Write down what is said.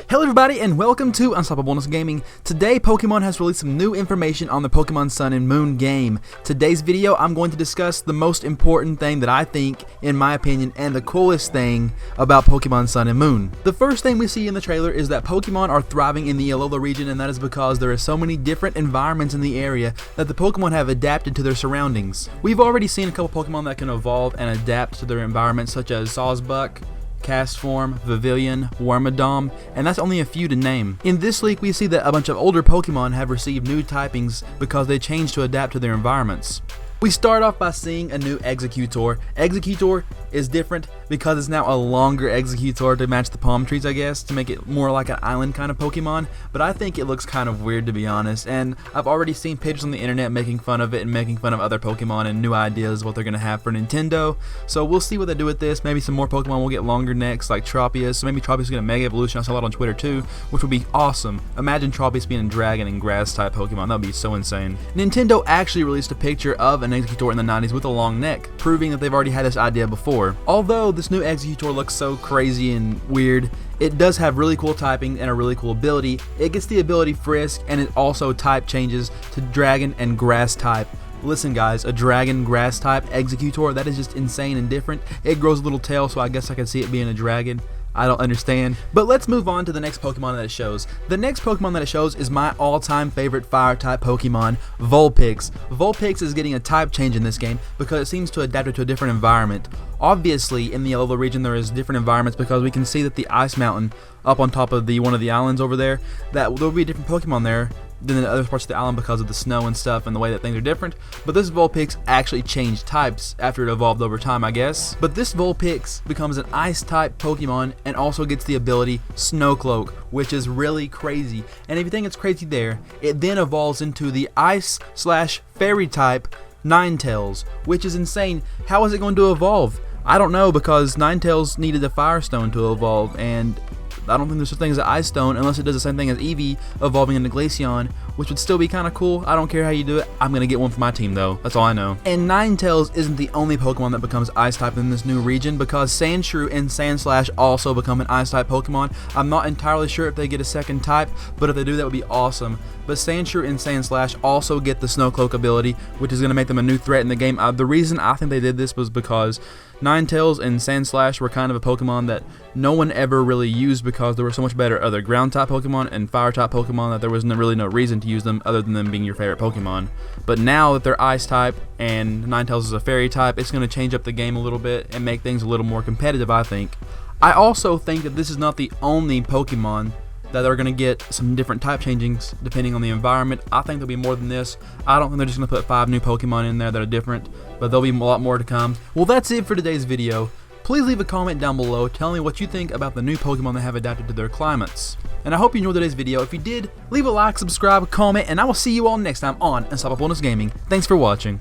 Hello everybody and welcome to Unstopablness Gaming. Today Pokemon has released some new information on the Pokemon Sun and Moon game. Today's video I'm going to discuss the most important thing that I think, in my opinion, and the coolest thing about Pokemon Sun and Moon. The first thing we see in the trailer is that Pokemon are thriving in the Alola region, and that is because there are so many different environments in the area that the Pokemon have adapted to their surroundings. We've already seen a couple Pokemon that can evolve and adapt to their environment, such as Sawsbuck, Castform, Vivillon, Wormadam, and that's only a few to name. In this leak we see that a bunch of older Pokemon have received new typings because they changed to adapt to their environments. We start off by seeing a new Exeggutor. Exeggutor is different because it's now a longer Exeggutor to match the palm trees, I guess, to make it more like an island kind of Pokemon, but I think it looks kind of weird, to be honest, and I've already seen pictures on the internet making fun of it and making fun of other Pokemon and new ideas what they're going to have for Nintendo, so we'll see what they do with this. Maybe some more Pokemon will get longer necks like Tropius, so maybe Tropius will get a Mega Evolution. I saw that on Twitter too, which would be awesome. Imagine Tropius being a dragon and grass type Pokemon, that would be so insane. Nintendo actually released a picture of an Exeggutor in the 90s with a long neck, proving that they've already had this idea before. Although this new Exeggutor looks so crazy and weird, it does have really cool typing and a really cool ability. It gets the ability Frisk, and it also type changes to Dragon and Grass type. Listen guys, a Dragon Grass type Exeggutor, that is just insane and different. It grows a little tail, so I guess I can see it being a dragon. I don't understand. But let's move on to the next Pokemon that it shows. The next Pokemon that it shows is my all-time favorite fire-type Pokemon, Vulpix. Vulpix is getting a type change in this game because it seems to adapt it to a different environment. Obviously, in the Alola region there is different environments because we can see that the Ice Mountain up on top of one of the islands over there, that there will be a different Pokemon there than the other parts of the island because of the snow and stuff and the way that things are different. But this Vulpix actually changed types after it evolved over time, I guess. But this Vulpix becomes an ice type Pokemon and also gets the ability Snowcloak, which is really crazy. And if you think it's crazy there, it then evolves into the Ice/Fairy type Ninetales, which is insane. How is it going to evolve? I don't know, because Ninetales needed a Firestone to evolve, and I don't think there's such thing as an Ice Stone unless it does the same thing as Eevee evolving into Glaceon, which would still be kind of cool. I don't care how you do it. I'm going to get one for my team though. That's all I know. And Ninetales isn't the only Pokemon that becomes Ice type in this new region, because Sandshrew and Sandslash also become an Ice type Pokemon. I'm not entirely sure if they get a second type, but if they do, that would be awesome. But Sandshrew and Sandslash also get the Snowcloak ability, which is going to make them a new threat in the game. The reason I think they did this was because Ninetales and Sandslash were kind of a Pokemon that no one ever really used because there were so much better other ground type Pokemon and fire type Pokemon that there was really no reason to use them other than them being your favorite Pokemon. But now that they're Ice type and Ninetales is a Fairy type, it's going to change up the game a little bit and make things a little more competitive, I think. I also think that this is not the only Pokemon that are going to get some different type changings depending on the environment. I think there'll be more than this. I don't think they're just going to put 5 new Pokemon in there that are different, but there'll be a lot more to come. Well, that's it for today's video. Please leave a comment down below telling me what you think about the new Pokemon that have adapted to their climates. And I hope you enjoyed today's video. If you did, leave a like, subscribe, comment, and I will see you all next time on Unstopablness Gaming. Thanks for watching.